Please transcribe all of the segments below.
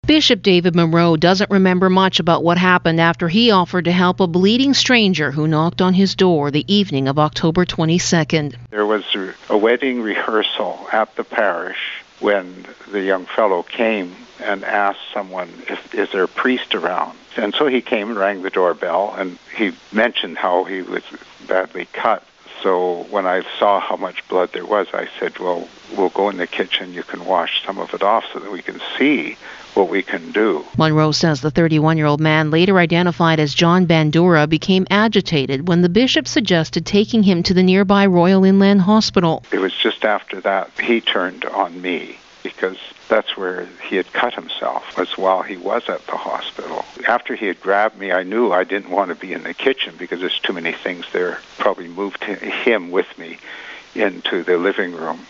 Bishop David Monroe doesn't remember much about what happened after he offered to help a bleeding stranger who knocked on his door the evening of October 22nd. There was a wedding rehearsal at the parish when the young fellow came and asked someone, is there a priest around? And so he came and rang the doorbell, and he mentioned how he was badly cut. So when I saw how much blood there was, I said, well, we'll go in the kitchen. You can wash some of it off so that we can see what we can do. Monroe says the 31-year-old man, later identified as John Bandura, became agitated when the bishop suggested taking him to the nearby Royal Inland Hospital. It was just after that he turned on me, because that's where he had cut himself, was while he was at the hospital. After he had grabbed me, I knew I didn't want to be in the kitchen because there's too many things there. Probably moved him with me into the living room,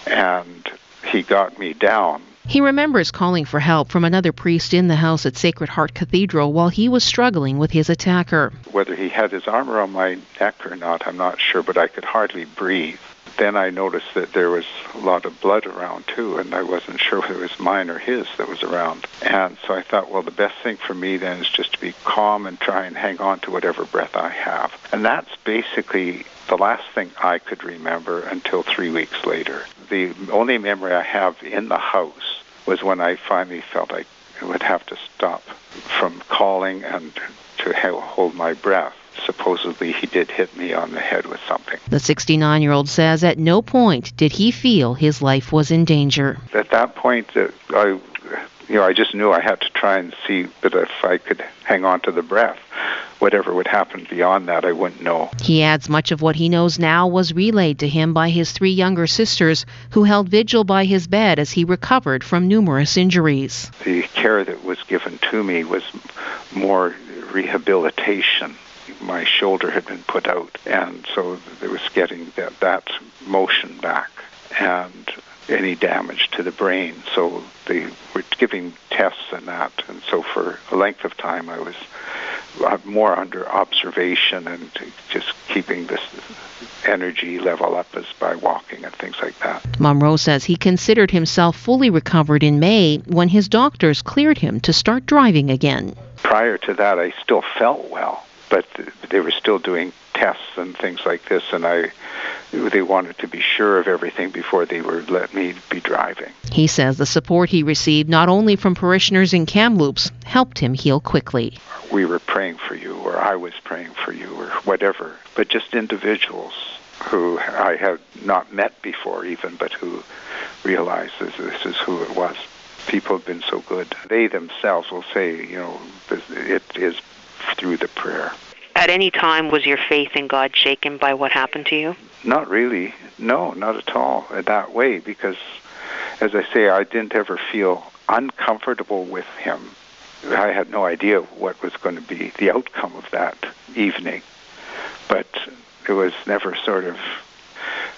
and he got me down. He remembers calling for help from another priest in the house at Sacred Heart Cathedral while he was struggling with his attacker. Whether he had his arm around my neck or not, I'm not sure, but I could hardly breathe. Then I noticed that there was a lot of blood around too, and I wasn't sure whether it was mine or his that was around. And so I thought, well, the best thing for me then is just to be calm and try and hang on to whatever breath I have. And that's basically the last thing I could remember until 3 weeks later. The only memory I have in the house was when I finally felt I would have to stop from calling and to hold my breath. Supposedly he did hit me on the head with something. The 69-year-old says at no point did he feel his life was in danger. At that point, I just knew I had to try and see that if I could hang on to the breath, whatever would happen beyond that, I wouldn't know. He adds much of what he knows now was relayed to him by his 3 younger sisters, who held vigil by his bed as he recovered from numerous injuries. The care that was given to me was more rehabilitation. My shoulder had been put out, and so it was getting that motion back and any damage to the brain. So they were giving tests and that, and so for a length of time I was more under observation and just keeping this energy level up as by walking and things like that. Monroe says he considered himself fully recovered in May when his doctors cleared him to start driving again. Prior to that, I still felt well, but they were still doing tests and things like this, and they wanted to be sure of everything before they would let me be driving. He says the support he received, not only from parishioners in Kamloops, helped him heal quickly. We were praying for you, or I was praying for you, or whatever, but just individuals who I had not met before even, but who realized this is who it was. People have been so good. They themselves will say, it is through the prayer. At any time, was your faith in God shaken by what happened to you? Not really. No, not at all in that way, because, as I say, I didn't ever feel uncomfortable with him. I had no idea what was going to be the outcome of that evening, but it was never sort of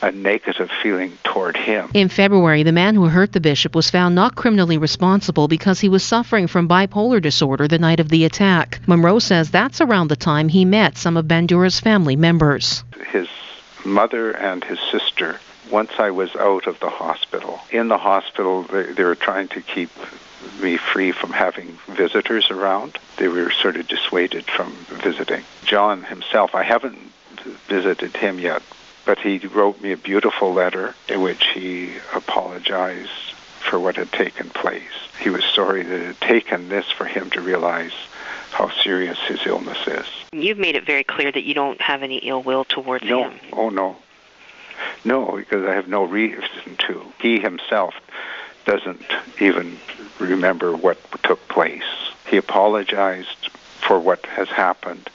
a negative feeling toward him. In February, the man who hurt the bishop was found not criminally responsible because he was suffering from bipolar disorder the night of the attack. Monroe says that's around the time he met some of Bandura's family members. His mother and his sister, once I was out of the hospital, in the hospital they were trying to keep me free from having visitors around. They were sort of dissuaded from visiting. John himself, I haven't visited him yet, but he wrote me a beautiful letter in which he apologized for what had taken place. He was sorry that it had taken this for him to realize how serious his illness is. You've made it very clear that you don't have any ill will towards him. Oh, no. No, because I have no reason to. He himself doesn't even remember what took place. He apologized for what has happened,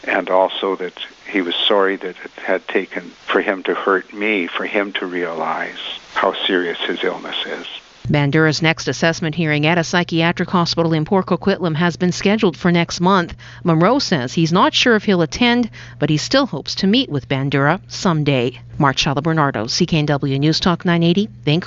and also that he was sorry that it had taken for him to hurt me, for him to realize how serious his illness is. Bandura's next assessment hearing at a psychiatric hospital in Port Coquitlam has been scheduled for next month. Monroe says he's not sure if he'll attend, but he still hopes to meet with Bandura someday. Marcella, Bernardo, CKNW News Talk 980, Vancouver.